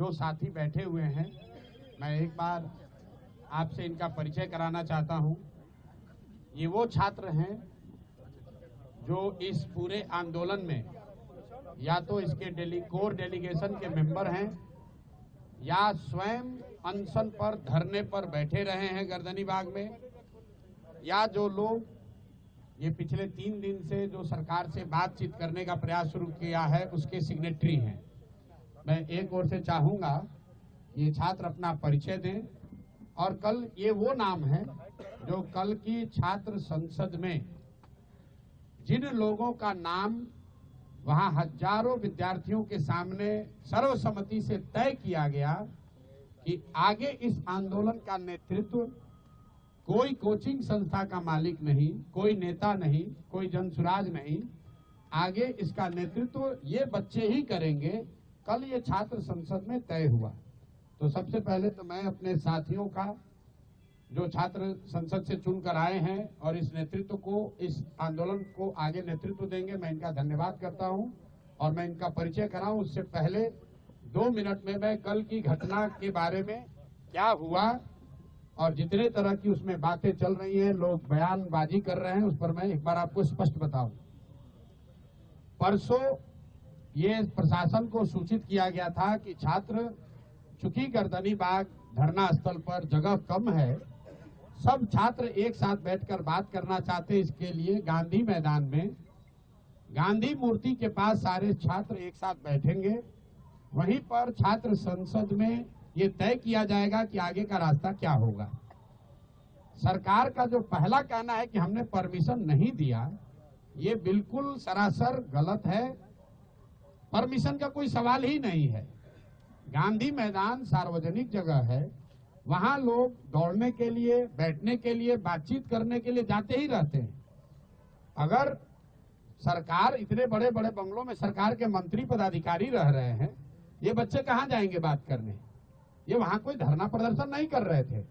जो साथी बैठे हुए हैं, मैं एक बार आपसे इनका परिचय कराना चाहता हूं। ये वो छात्र हैं जो इस पूरे आंदोलन में या तो इसके कोर डेलीगेशन के मेंबर हैं या स्वयं अनशन पर धरने पर बैठे रहे हैं गर्दनी बाग में, या जो लोग ये पिछले 3 दिन से जो सरकार से बातचीत करने का प्रयास शुरू किया है उसके सिग्नेटरी हैं। मैं एक ओर से चाहूंगा ये छात्र अपना परिचय दें, और कल ये वो नाम है जो कल की छात्र संसद में जिन लोगों का नाम वहां हजारों विद्यार्थियों के सामने सर्वसम्मति से तय किया गया कि आगे इस आंदोलन का नेतृत्व कोई कोचिंग संस्था का मालिक नहीं, कोई नेता नहीं, कोई जनसुराज नहीं, आगे इसका नेतृत्व ये बच्चे ही करेंगे, कल ये छात्र संसद में तय हुआ। तो सबसे पहले तो मैं अपने साथियों का जो छात्र संसद से चुनकर आए हैं और इस नेतृत्व को, इस आंदोलन को आगे नेतृत्व देंगे, मैं इनका धन्यवाद करता हूं और मैं इनका परिचय कराऊं उससे पहले 2 मिनट में मैं कल की घटना के बारे में क्या हुआ और जितने तरह की उसमें बातें चल रही हैं, लोग बयानबाजी कर रहे हैं, उस पर मैं एक बार आपको स्पष्ट बताऊं। परसों ये प्रशासन को सूचित किया गया था कि छात्र, चूंकि गर्दनी बाग धरना स्थल पर जगह कम है, सब छात्र एक साथ बैठकर बात करना चाहते, इसके लिए गांधी मैदान में गांधी मूर्ति के पास सारे छात्र एक साथ बैठेंगे। वहीं पर छात्र संसद में ये तय किया जाएगा कि आगे का रास्ता क्या होगा। सरकार का जो पहला कहना है कि हमने परमिशन नहीं दिया, ये बिल्कुल सरासर गलत है। परमिशन का कोई सवाल ही नहीं है। गांधी मैदान सार्वजनिक जगह है, वहां लोग दौड़ने के लिए, बैठने के लिए, बातचीत करने के लिए जाते ही रहते हैं। अगर सरकार, इतने बड़े बड़े बंगलों में सरकार के मंत्री पदाधिकारी रह रहे हैं, ये बच्चे कहां जाएंगे बात करने? ये वहां कोई धरना प्रदर्शन नहीं कर रहे थे,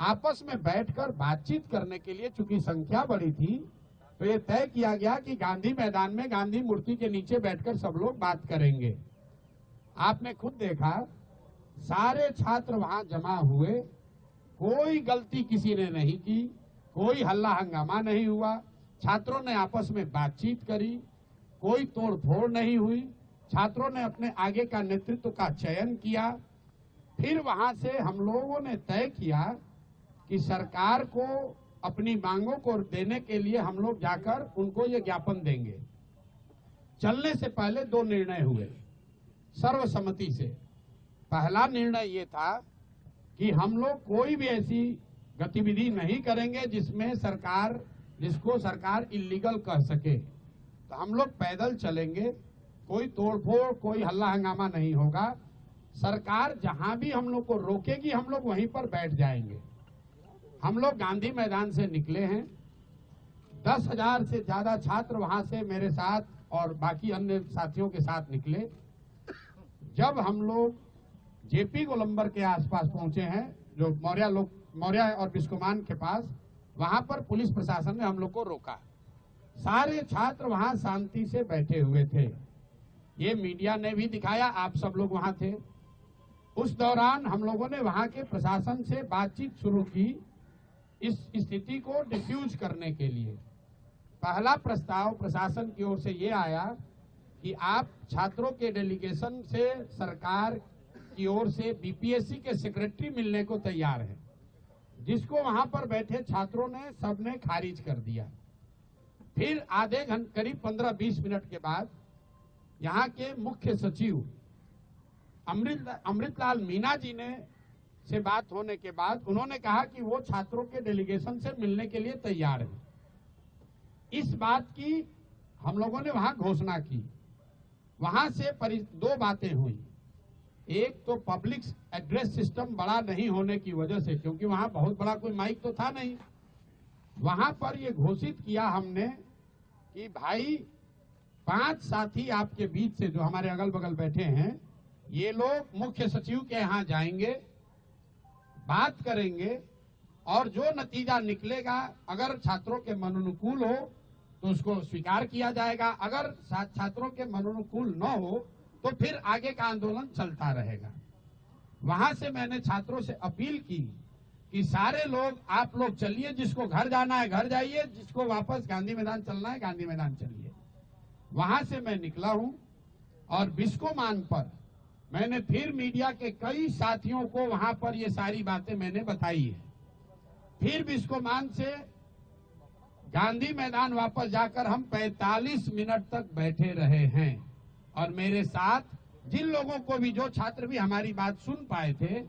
आपस में बैठकर बातचीत करने के लिए चूंकि संख्या बड़ी थी तो ये तय किया गया कि गांधी मैदान में गांधी मूर्ति के नीचे बैठकर सब लोग बात करेंगे। आपने खुद देखा, सारे छात्र वहां जमा हुए, कोई गलती किसी ने नहीं की, कोई हल्ला हंगामा नहीं हुआ, छात्रों ने आपस में बातचीत करी, कोई तोड़ फोड़ नहीं हुई, छात्रों ने अपने आगे का नेतृत्व का चयन किया। फिर वहां से हम लोगों ने तय किया कि सरकार को अपनी मांगों को देने के लिए हम लोग जाकर उनको ये ज्ञापन देंगे। चलने से पहले 2 निर्णय हुए सर्वसम्मति से। पहला निर्णय ये था कि हम लोग कोई भी ऐसी गतिविधि नहीं करेंगे जिसको सरकार इल्लीगल कह सके। तो हम लोग पैदल चलेंगे, कोई तोड़फोड़, कोई हल्ला हंगामा नहीं होगा। सरकार जहां भी हम लोग को रोकेगी, हम लोग वहीं पर बैठ जाएंगे। हम लोग गांधी मैदान से निकले हैं, 10,000 से ज्यादा छात्र वहां से मेरे साथ और बाकी अन्य साथियों के साथ निकले। जब हम लोग जेपी गोलंबर के आसपास पहुंचे हैं, जो मौर्या और बिस्कोमान के पास, वहां पर पुलिस प्रशासन ने हम लोग को रोका। सारे छात्र वहां शांति से बैठे हुए थे, ये मीडिया ने भी दिखाया, आप सब लोग वहां थे। उस दौरान हम लोगों ने वहां के प्रशासन से बातचीत शुरू की इस स्थिति को डिफ्यूज करने के लिए। पहला प्रस्ताव प्रशासन की ओर से ये आया कि आप छात्रों के डेलीगेशन से सरकार की ओर से बीपीएससी के सेक्रेटरी मिलने को तैयार है, जिसको वहां पर बैठे छात्रों ने सबने खारिज कर दिया। फिर आधे घंटे, करीब 15-20 मिनट के बाद यहाँ के मुख्य सचिव अमृतलाल मीना जी से बात होने के बाद उन्होंने कहा कि वो छात्रों के डेलीगेशन से मिलने के लिए तैयार है। इस बात की हम लोगों ने वहां घोषणा की। वहां से 2 बातें हुई। एक तो पब्लिक एड्रेस सिस्टम बड़ा नहीं होने की वजह से, क्योंकि वहां बहुत बड़ा कोई माइक तो था नहीं, वहां पर ये घोषित किया हमने कि भाई 5 साथी आपके बीच से जो हमारे अगल बगल बैठे हैं, ये लोग मुख्य सचिव के यहाँ जाएंगे, बात करेंगे और जो नतीजा निकलेगा, अगर छात्रों के मनोनुकूल हो तो उसको स्वीकार किया जाएगा, अगर छात्रों के मनोनुकूल न हो तो फिर आगे का आंदोलन चलता रहेगा। वहां से मैंने छात्रों से अपील की कि सारे लोग, आप लोग चलिए, जिसको घर जाना है घर जाइए, जिसको वापस गांधी मैदान चलना है गांधी मैदान चलिए। वहां से मैं निकला हूं और बिस्कोमान पर मैंने फिर मीडिया के कई साथियों को वहां पर ये सारी बातें मैंने बताई है। फिर बिस्कोमान से गांधी मैदान वापस जाकर हम 45 मिनट तक बैठे रहे हैं और मेरे साथ जिन लोगों को भी, जो छात्र भी हमारी बात सुन पाए थे,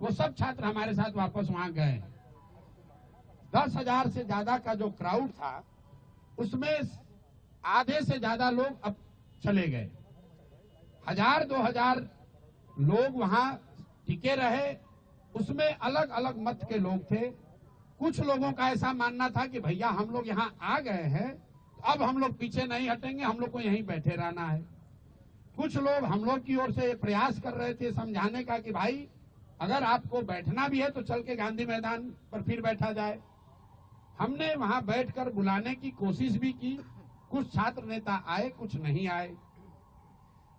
वो सब छात्र हमारे साथ वापस वहां गए। 10,000 से ज्यादा का जो क्राउड था उसमें आधे से ज्यादा लोग अब चले गए। 1,000-2,000 लोग वहां टिके रहे। उसमें अलग अलग मत के लोग थे। कुछ लोगों का ऐसा मानना था कि भैया हम लोग यहाँ आ गए हैं, अब हम लोग पीछे नहीं हटेंगे, हम लोग को यहीं बैठे रहना है। कुछ लोग हम लोग की ओर से प्रयास कर रहे थे समझाने का कि भाई अगर आपको बैठना भी है तो चल के गांधी मैदान पर फिर बैठा जाए। हमने वहां बैठकर बुलाने की कोशिश भी की। कुछ छात्र नेता आए, कुछ नहीं आए।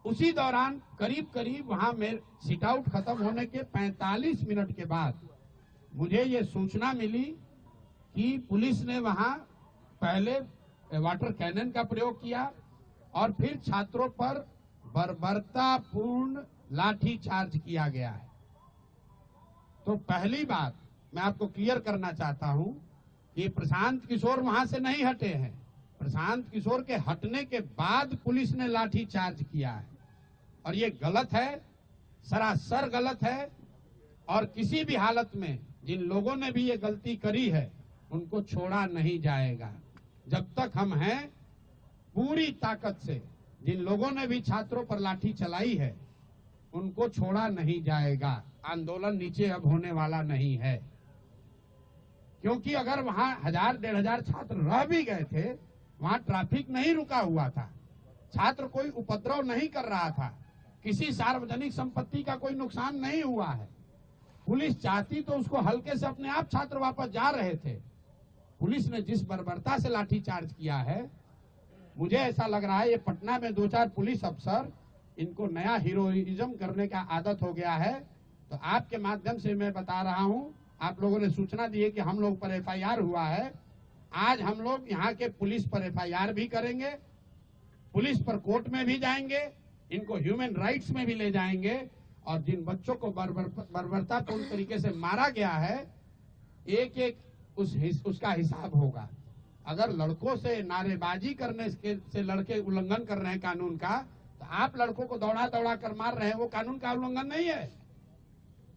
उसी दौरान करीब करीब वहां में सिट आउट खत्म होने के 45 मिनट के बाद मुझे ये सूचना मिली कि पुलिस ने वहां पहले वाटर कैनन का प्रयोग किया और फिर छात्रों पर बर्बरतापूर्ण लाठी चार्ज किया गया है। तो पहली बात मैं आपको क्लियर करना चाहता हूं कि प्रशांत किशोर वहां से नहीं हटे हैं। प्रशांत किशोर के हटने के बाद पुलिस ने लाठी चार्ज किया है और ये गलत है, सरासर गलत है। और किसी भी हालत में जिन लोगों ने भी ये गलती करी है उनको छोड़ा नहीं जाएगा। जब तक हम हैं, पूरी ताकत से जिन लोगों ने भी छात्रों पर लाठी चलाई है उनको छोड़ा नहीं जाएगा। आंदोलन नीचे अब होने वाला नहीं है, क्योंकि अगर वहां 1,000-1,500 छात्र रह भी गए थे, वहां ट्रैफिक नहीं रुका हुआ था, छात्र कोई उपद्रव नहीं कर रहा था, किसी सार्वजनिक संपत्ति का कोई नुकसान नहीं हुआ है। पुलिस चाहती तो उसको हल्के से अपने आप छात्र वापस जा रहे थे। पुलिस ने जिस बर्बरता से लाठी चार्ज किया है, मुझे ऐसा लग रहा है ये पटना में 2-4 पुलिस अफसर, इनको नया हीरोइज्म करने का आदत हो गया है। तो आपके माध्यम से मैं बता रहा हूं, आप लोगों ने सूचना दी है कि हम लोग पर एफआईआर हुआ है। आज हम लोग यहाँ के पुलिस पर एफआईआर भी करेंगे, पुलिस पर कोर्ट में भी जाएंगे, इनको ह्यूमन राइट्स में भी ले जाएंगे और जिन बच्चों को बर्बरतापूर्ण तरीके से मारा गया है, एक एक उसका हिसाब होगा। अगर लड़कों से नारेबाजी करने से लड़के उल्लंघन कर रहे हैं कानून का, तो आप लड़कों को दौड़ा दौड़ा कर मार रहे हैं, वो कानून का उल्लंघन नहीं है।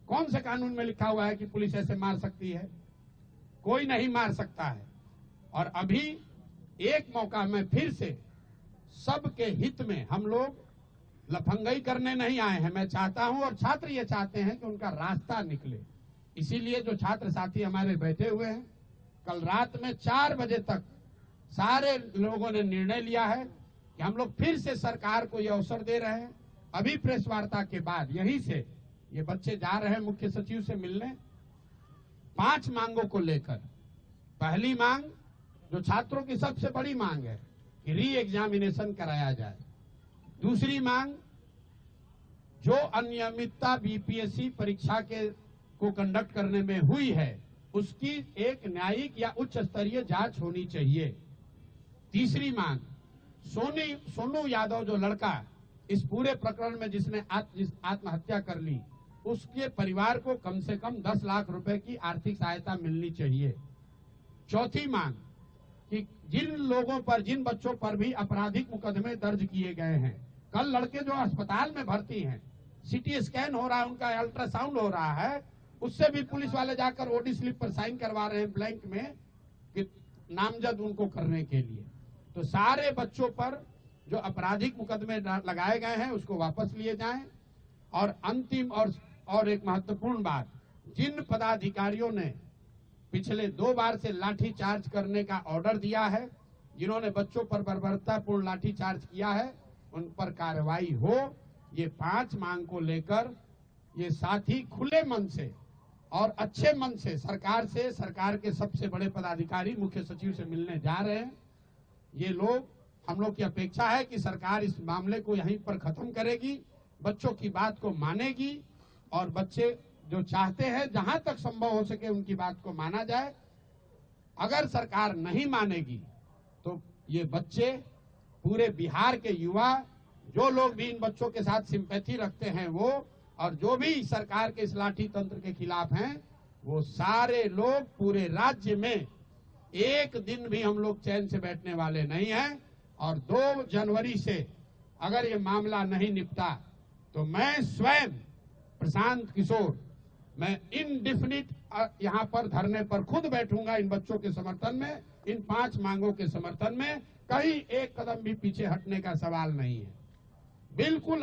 कौन से कानून में लिखा हुआ है कि पुलिस ऐसे मार सकती है? कोई नहीं मार सकता है। और अभी एक मौका में फिर से सबके हित में हम लोग लफंगई करने नहीं आए हैं। मैं चाहता हूं और छात्र ये चाहते हैं कि उनका रास्ता निकले। इसीलिए जो छात्र साथी हमारे बैठे हुए हैं, कल रात में 4 बजे तक सारे लोगों ने निर्णय लिया है कि हम लोग फिर से सरकार को ये अवसर दे रहे हैं। अभी प्रेस वार्ता के बाद यहीं से ये बच्चे जा रहे हैं मुख्य सचिव से मिलने 5 मांगों को लेकर। पहली मांग, जो छात्रों की सबसे बड़ी मांग है, कि री एग्जामिनेशन कराया जाए। दूसरी मांग, जो अनियमितता बीपीएससी परीक्षा को कंडक्ट करने में हुई है, उसकी एक न्यायिक या उच्च स्तरीय जांच होनी चाहिए। तीसरी मांग, सोनू यादव जो लड़का इस पूरे प्रकरण में जिसने आत्महत्या कर ली, उसके परिवार को कम से कम 10 लाख रुपए की आर्थिक सहायता मिलनी चाहिए। चौथी मांग, कि जिन लोगों पर, जिन बच्चों पर भी आपराधिक मुकदमे दर्ज किए गए हैं, कल लड़के जो अस्पताल में भर्ती हैं, सीटी स्कैन हो रहा है, उनका अल्ट्रासाउंड हो रहा है, उससे भी पुलिस वाले जाकर ओडी स्लिप पर साइन करवा रहे हैं ब्लैंक में, कि नामजद उनको करने के लिए। तो सारे बच्चों पर जो आपराधिक मुकदमे लगाए गए हैं उसको वापस लिए जाएं। और अंतिम और एक महत्वपूर्ण बात, जिन पदाधिकारियों ने पिछले 2 बार से लाठी चार्ज करने का ऑर्डर दिया है, जिन्होंने बच्चों पर बर्बरतापूर्ण लाठी चार्ज किया है, उन पर कार्रवाई हो। ये 5 मांग को लेकर ये साथी खुले मन से और अच्छे मन से सरकार के सबसे बड़े पदाधिकारी मुख्य सचिव से मिलने जा रहे हैं। ये लोग, हम लोग की अपेक्षा है कि सरकार इस मामले को यहीं पर खत्म करेगी, बच्चों की बात को मानेगी और बच्चे जो चाहते हैं जहां तक संभव हो सके उनकी बात को माना जाए। अगर सरकार नहीं मानेगी तो ये बच्चे, पूरे बिहार के युवा, जो लोग भी इन बच्चों के साथ सिंपैथी रखते हैं वो, और जो भी सरकार के इस लाठी तंत्र के खिलाफ हैं, वो सारे लोग पूरे राज्य में एक दिन भी हम लोग चैन से बैठने वाले नहीं हैं। और 2 जनवरी से अगर ये मामला नहीं निपटा तो मैं स्वयं प्रशांत किशोर, मैं इनडिफिनिट यहाँ पर धरने पर खुद बैठूंगा इन बच्चों के समर्थन में, इन 5 मांगों के समर्थन में। कहीं एक कदम भी पीछे हटने का सवाल नहीं है। बिल्कुल